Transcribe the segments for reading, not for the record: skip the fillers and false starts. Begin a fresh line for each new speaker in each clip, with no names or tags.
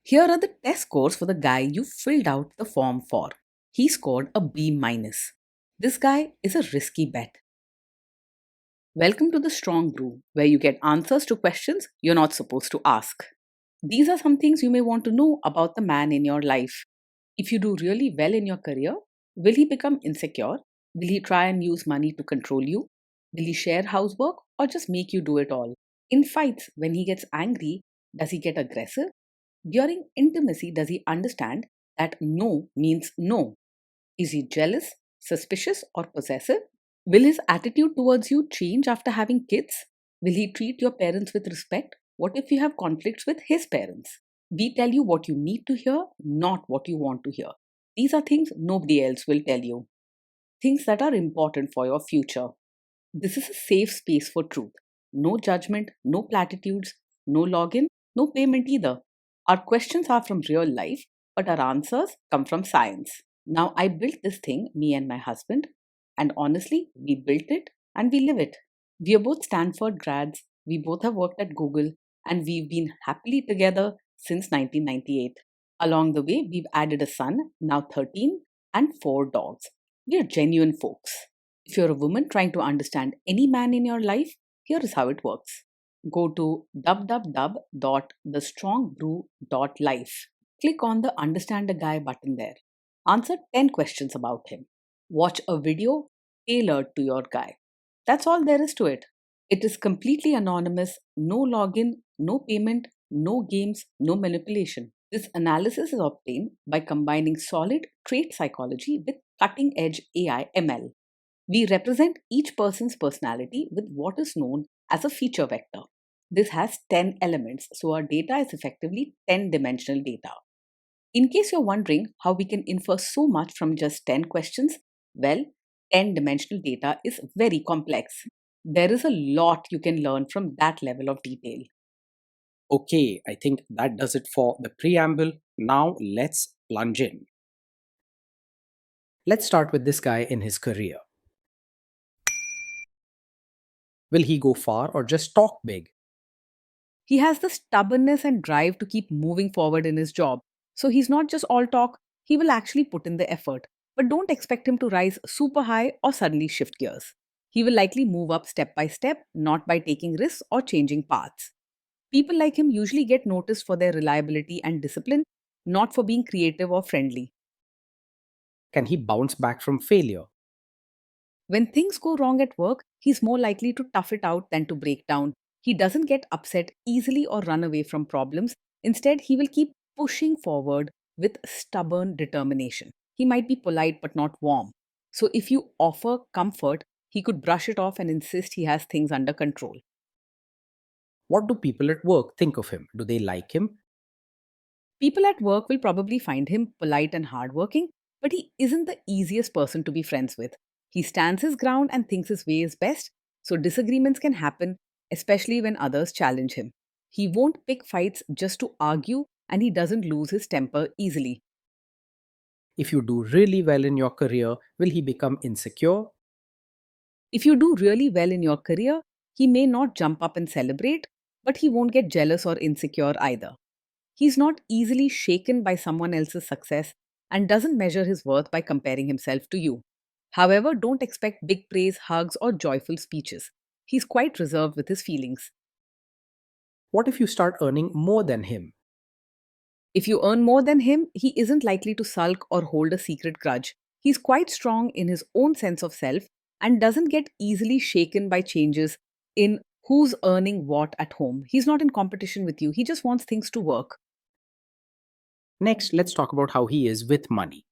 Here are the test scores for the guy you filled out the form for. He scored a B minus. This guy is a risky bet. Welcome to the Strong Brew, where you get answers to questions you're not supposed to ask. These are some things you may want to know about the man in your life. If you do really well in your career, will he become insecure? Will he try and use money to control you? Will he share housework or just make you do it all? In fights, when he gets angry, does he get aggressive? During intimacy, does he understand that no means no? Is he jealous, suspicious, or possessive? Will his attitude towards you change after having kids? Will he treat your parents with respect? What if you have conflicts with his parents? We tell you what you need to hear, not what you want to hear. These are things nobody else will tell you. Things that are important for your future. This is a safe space for truth. No judgment, no platitudes, no login, no payment either. Our questions are from real life, but our answers come from science. Now, I built this thing, me and my husband, and honestly, we built it and we live it. We are both Stanford grads, we both have worked at Google, and we've been happily together since 1998. Along the way, we've added a son, now 13, and 4 dogs. We are genuine folks. If you're a woman trying to understand any man in your life, here is how it works. Go to www.thestrongbrew.life. Click on the Understand a Guy button there. Answer 10 questions about him. Watch a video tailored to your guy. That's all there is to it. It is completely anonymous, no login, no payment, no games, no manipulation. This analysis is obtained by combining solid trait psychology with cutting edge AI ML. We represent each person's personality with what is known as a feature vector. This has 10 elements, so our data is effectively 10-dimensional data. In case you're wondering how we can infer so much from just 10 questions, well, 10-dimensional data is very complex. There is a lot you can learn from that level of detail.
Okay, I think that does it for the preamble. Now let's plunge in. Let's start with this guy in his career. Will he go far or just talk big?
He has the stubbornness and drive to keep moving forward in his job. So he's not just all talk, he will actually put in the effort. But don't expect him to rise super high or suddenly shift gears. He will likely move up step by step, not by taking risks or changing paths. People like him usually get noticed for their reliability and discipline, not for being creative or friendly.
Can he bounce back from failure?
When things go wrong at work, he's more likely to tough it out than to break down. He doesn't get upset easily or run away from problems. Instead, he will keep pushing forward with stubborn determination. He might be polite but not warm. So, if you offer comfort, he could brush it off and insist he has things under control.
What do people at work think of him? Do they like him?
People at work will probably find him polite and hardworking, but he isn't the easiest person to be friends with. He stands his ground and thinks his way is best, so disagreements can happen, especially when others challenge him. He won't pick fights just to argue, and he doesn't lose his temper easily.
If you do really well in your career, will he become insecure?
If you do really well in your career, he may not jump up and celebrate, but he won't get jealous or insecure either. He's not easily shaken by someone else's success and doesn't measure his worth by comparing himself to you. However, don't expect big praise, hugs, or joyful speeches. He's quite reserved with his feelings.
What if you start earning more than him?
If you earn more than him, he isn't likely to sulk or hold a secret grudge. He's quite strong in his own sense of self and doesn't get easily shaken by changes in who's earning what at home. He's not in competition with you, he just wants things to work.
Next, let's talk about how he is with money.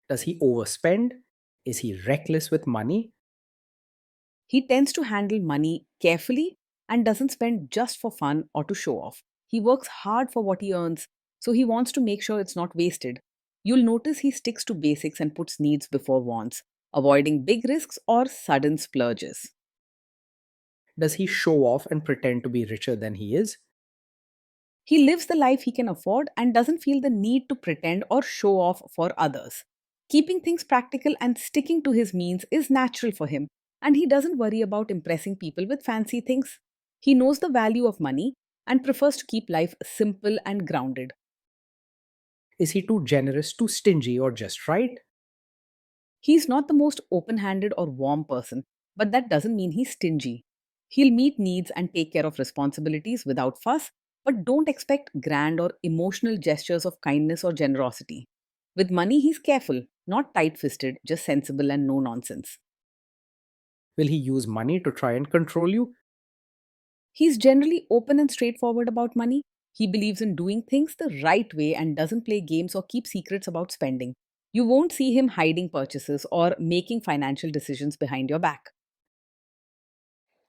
Does he overspend? Is he reckless with money?
He tends to handle money carefully and doesn't spend just for fun or to show off. He works hard for what he earns, so he wants to make sure it's not wasted. You'll notice he sticks to basics and puts needs before wants, avoiding big risks or sudden splurges.
Does he show off and pretend to be richer than he is?
He lives the life he can afford and doesn't feel the need to pretend or show off for others. Keeping things practical and sticking to his means is natural for him, and he doesn't worry about impressing people with fancy things. He knows the value of money and prefers to keep life simple and grounded.
Is he too generous, too stingy, or just right?
He's not the most open handed or warm person, but that doesn't mean he's stingy. He'll meet needs and take care of responsibilities without fuss, but don't expect grand or emotional gestures of kindness or generosity. With money, he's careful, not tight fisted, just sensible and no nonsense.
Will he use money to try and control you?
He's generally open and straightforward about money. He believes in doing things the right way and doesn't play games or keep secrets about spending. You won't see him hiding purchases or making financial decisions behind your back.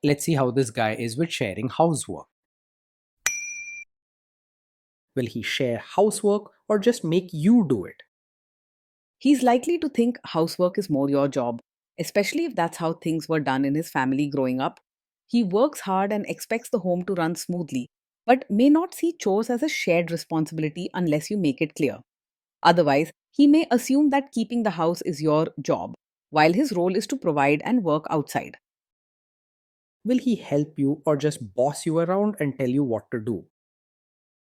Let's see how this guy is with sharing housework. Will he share housework or just make you do it?
He's likely to think housework is more your job, especially if that's how things were done in his family growing up. He works hard and expects the home to run smoothly, but may not see chores as a shared responsibility unless you make it clear. Otherwise, he may assume that keeping the house is your job, while his role is to provide and work outside.
Will he help you or just boss you around and tell you what to do?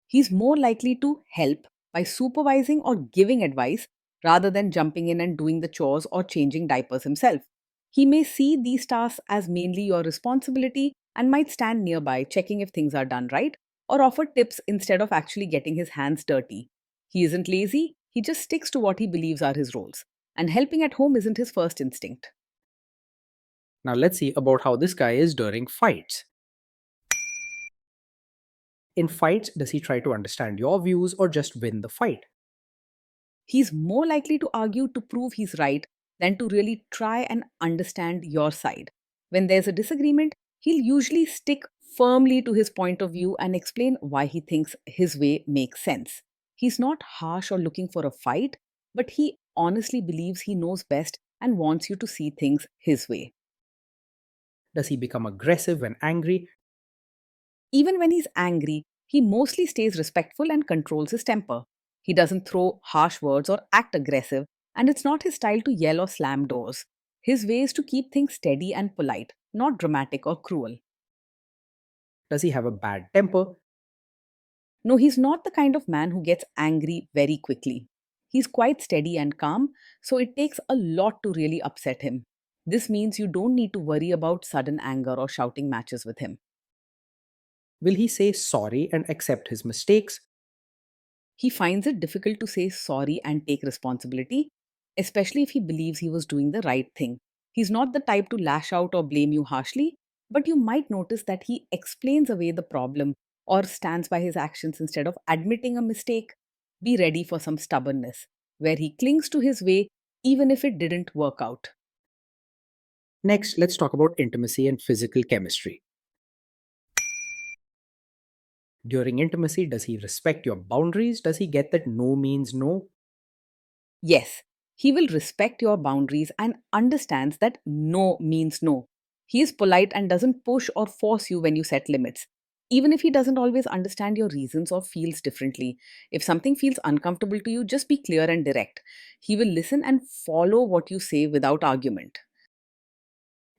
He's more likely to help by supervising or giving advice rather than jumping in and doing the chores or changing diapers himself. He may see these tasks as mainly your responsibility and might stand nearby checking if things are done right or offer tips instead of actually getting his hands dirty. He isn't lazy, he just sticks to what he believes are his roles. And helping at home isn't his first instinct.
Now let's see about how this guy is during fights. In fights, does he try to understand your views or just win the fight?
He's more likely to argue to prove he's right than to really try and understand your side. When there's a disagreement, he'll usually stick firmly to his point of view and explain why he thinks his way makes sense. He's not harsh or looking for a fight, but he honestly believes he knows best and wants you to see things his way.
Does he become aggressive when angry?
Even when he's angry, he mostly stays respectful and controls his temper. He doesn't throw harsh words or act aggressive, and it's not his style to yell or slam doors. His way is to keep things steady and polite, not dramatic or cruel.
Does he have a bad temper?
No, he's not the kind of man who gets angry very quickly. He's quite steady and calm, so it takes a lot to really upset him. This means you don't need to worry about sudden anger or shouting matches with him.
Will he say sorry and accept his mistakes?
He finds it difficult to say sorry and take responsibility, especially if he believes he was doing the right thing. He's not the type to lash out or blame you harshly, but you might notice that he explains away the problem or stands by his actions instead of admitting a mistake. Be ready for some stubbornness, where he clings to his way even if it didn't work out.
Next, let's talk about intimacy and physical chemistry. During intimacy, does he respect your boundaries? Does he get that no means no?
Yes, he will respect your boundaries and understands that no means no. He is polite and doesn't push or force you when you set limits. Even if he doesn't always understand your reasons or feels differently, if something feels uncomfortable to you, just be clear and direct. He will listen and follow what you say without argument.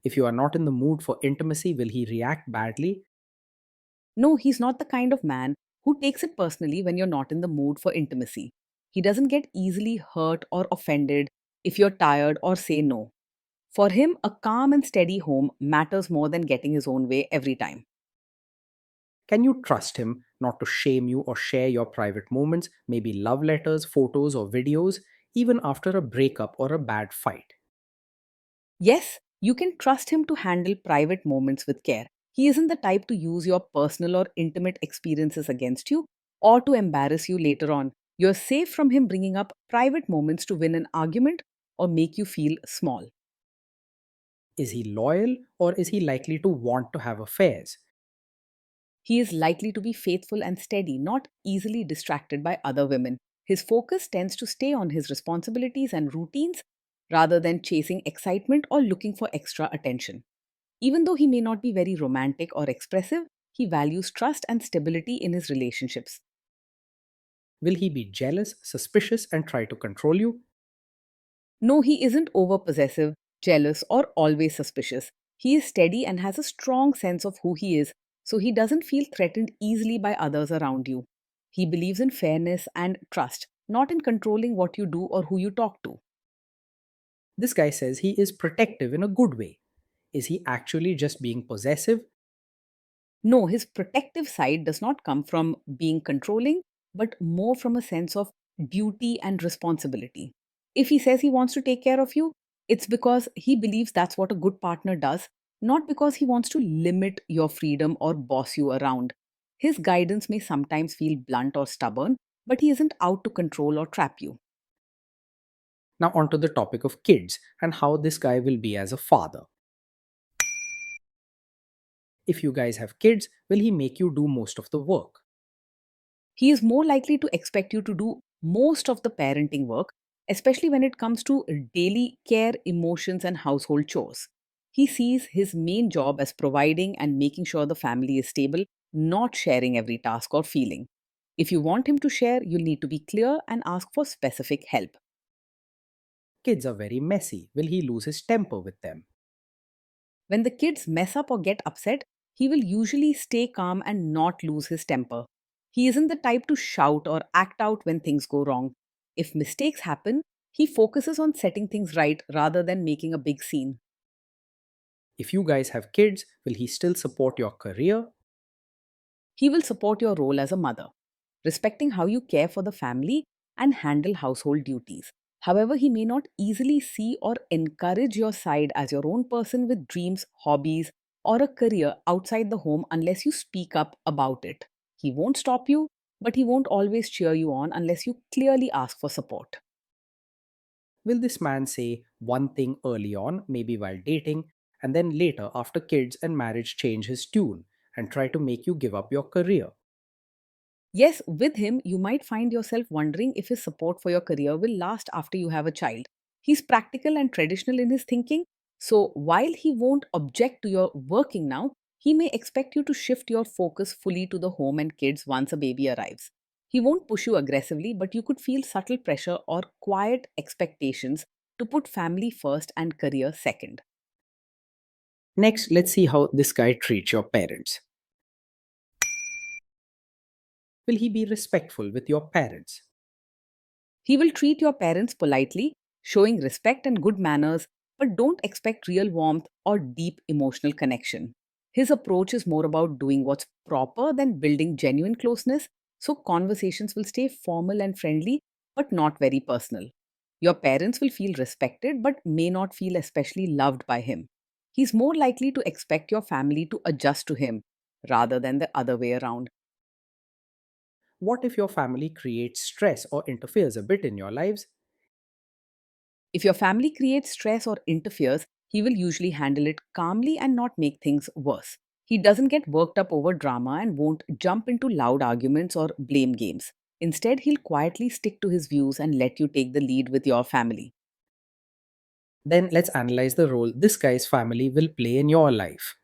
If you are not in the mood for intimacy, will he react badly?
No, he's not the kind of man who takes it personally when you're not in the mood for intimacy. He doesn't get easily hurt or offended if you're tired or say no. For him, a calm and steady home matters more than getting his own way every time.
Can you trust him not to shame you or share your private moments, maybe love letters, photos, or videos, even after a breakup or a bad fight?
Yes, you can trust him to handle private moments with care. He isn't the type to use your personal or intimate experiences against you or to embarrass you later on. You're safe from him bringing up private moments to win an argument or make you feel small.
Is he loyal or is he likely to want to have affairs?
He is likely to be faithful and steady, not easily distracted by other women. His focus tends to stay on his responsibilities and routines rather than chasing excitement or looking for extra attention. Even though he may not be very romantic or expressive, he values trust and stability in his relationships.
Will he be jealous, suspicious, and try to control you?
No, he isn't over possessive, jealous, or always suspicious. He is steady and has a strong sense of who he is, so he doesn't feel threatened easily by others around you. He believes in fairness and trust, not in controlling what you do or who you talk to.
This guy says he is protective in a good way. Is he actually just being possessive?
No, his protective side does not come from being controlling, but more from a sense of duty and responsibility. If he says he wants to take care of you, it's because he believes that's what a good partner does, not because he wants to limit your freedom or boss you around. His guidance may sometimes feel blunt or stubborn, but he isn't out to control or trap you.
Now, onto the topic of kids and how this guy will be as a father. If you guys have kids, will he make you do most of the work?
He is more likely to expect you to do most of the parenting work, especially when it comes to daily care, emotions, and household chores. He sees his main job as providing and making sure the family is stable, not sharing every task or feeling. If you want him to share, you'll need to be clear and ask for specific help.
Kids are very messy. Will he lose his temper with them?
When the kids mess up or get upset, he will usually stay calm and not lose his temper. He isn't the type to shout or act out when things go wrong. If mistakes happen, he focuses on setting things right rather than making a big scene.
If you guys have kids, will he still support your career?
He will support your role as a mother, respecting how you care for the family and handle household duties. However, he may not easily see or encourage your side as your own person with dreams, hobbies, or a career outside the home unless you speak up about it. He won't stop you, but he won't always cheer you on unless you clearly ask for support.
Will this man say one thing early on, maybe while dating, and then later, after kids and marriage, change his tune and try to make you give up your career?
Yes, with him, you might find yourself wondering if his support for your career will last after you have a child. He's practical and traditional in his thinking, so while he won't object to your working now, he may expect you to shift your focus fully to the home and kids once a baby arrives. He won't push you aggressively, but you could feel subtle pressure or quiet expectations to put family first and career second.
Next, let's see how this guy treats your parents. Will he be respectful with your parents?
He will treat your parents politely, showing respect and good manners, but don't expect real warmth or deep emotional connection. His approach is more about doing what's proper than building genuine closeness, so conversations will stay formal and friendly, but not very personal. Your parents will feel respected, but may not feel especially loved by him. He's more likely to expect your family to adjust to him rather than the other way around.
What if your family creates stress or interferes a bit in your lives?
If your family creates stress or interferes, he will usually handle it calmly and not make things worse. He doesn't get worked up over drama and won't jump into loud arguments or blame games. Instead, he'll quietly stick to his views and let you take the lead with your family.
Then let's analyze the role this guy's family will play in your life.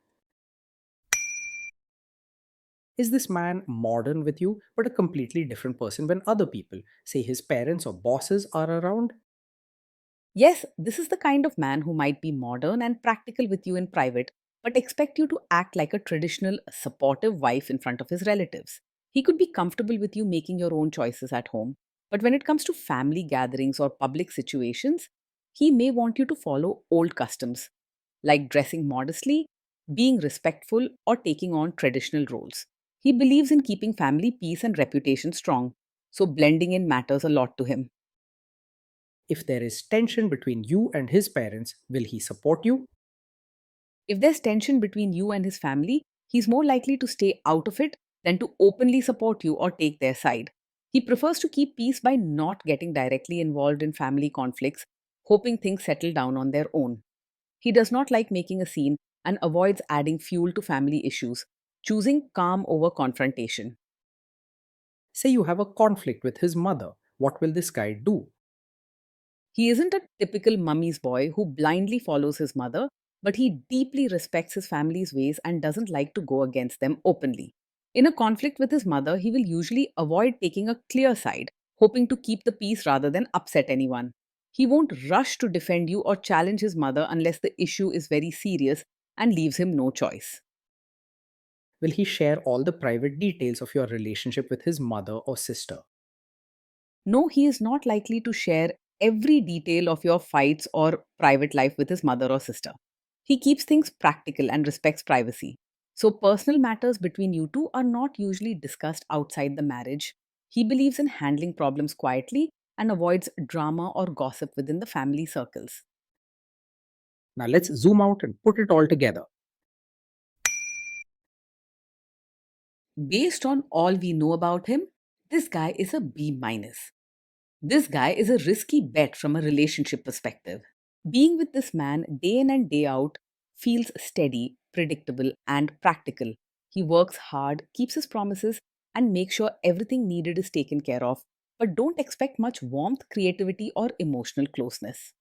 Is this man modern with you, but a completely different person when other people, say his parents or bosses, are around?
Yes, this is the kind of man who might be modern and practical with you in private, but expect you to act like a traditional, supportive wife in front of his relatives. He could be comfortable with you making your own choices at home, but when it comes to family gatherings or public situations, he may want you to follow old customs, like dressing modestly, being respectful, or taking on traditional roles. He believes in keeping family peace and reputation strong, so blending in matters a lot to him.
If there is tension between you and his parents, will he support you?
If there's tension between you and his family, he's more likely to stay out of it than to openly support you or take their side. He prefers to keep peace by not getting directly involved in family conflicts, hoping things settle down on their own. He does not like making a scene and avoids adding fuel to family issues, choosing calm over confrontation.
Say you have a conflict with his mother. What will this guy do?
He isn't a typical mummy's boy who blindly follows his mother, but he deeply respects his family's ways and doesn't like to go against them openly. In a conflict with his mother, he will usually avoid taking a clear side, hoping to keep the peace rather than upset anyone. He won't rush to defend you or challenge his mother unless the issue is very serious and leaves him no choice.
Will he share all the private details of your relationship with his mother or sister?
No, he is not likely to share every detail of your fights or private life with his mother or sister. He keeps things practical and respects privacy. So, personal matters between you two are not usually discussed outside the marriage. He believes in handling problems quietly and avoids drama or gossip within the family circles.
Now let's zoom out and put it all together.
Based on all we know about him, this guy is a B minus. This guy is a risky bet from a relationship perspective. Being with this man day in and day out feels steady, predictable, and practical. He works hard, keeps his promises, and makes sure everything needed is taken care of. But don't expect much warmth, creativity, or emotional closeness.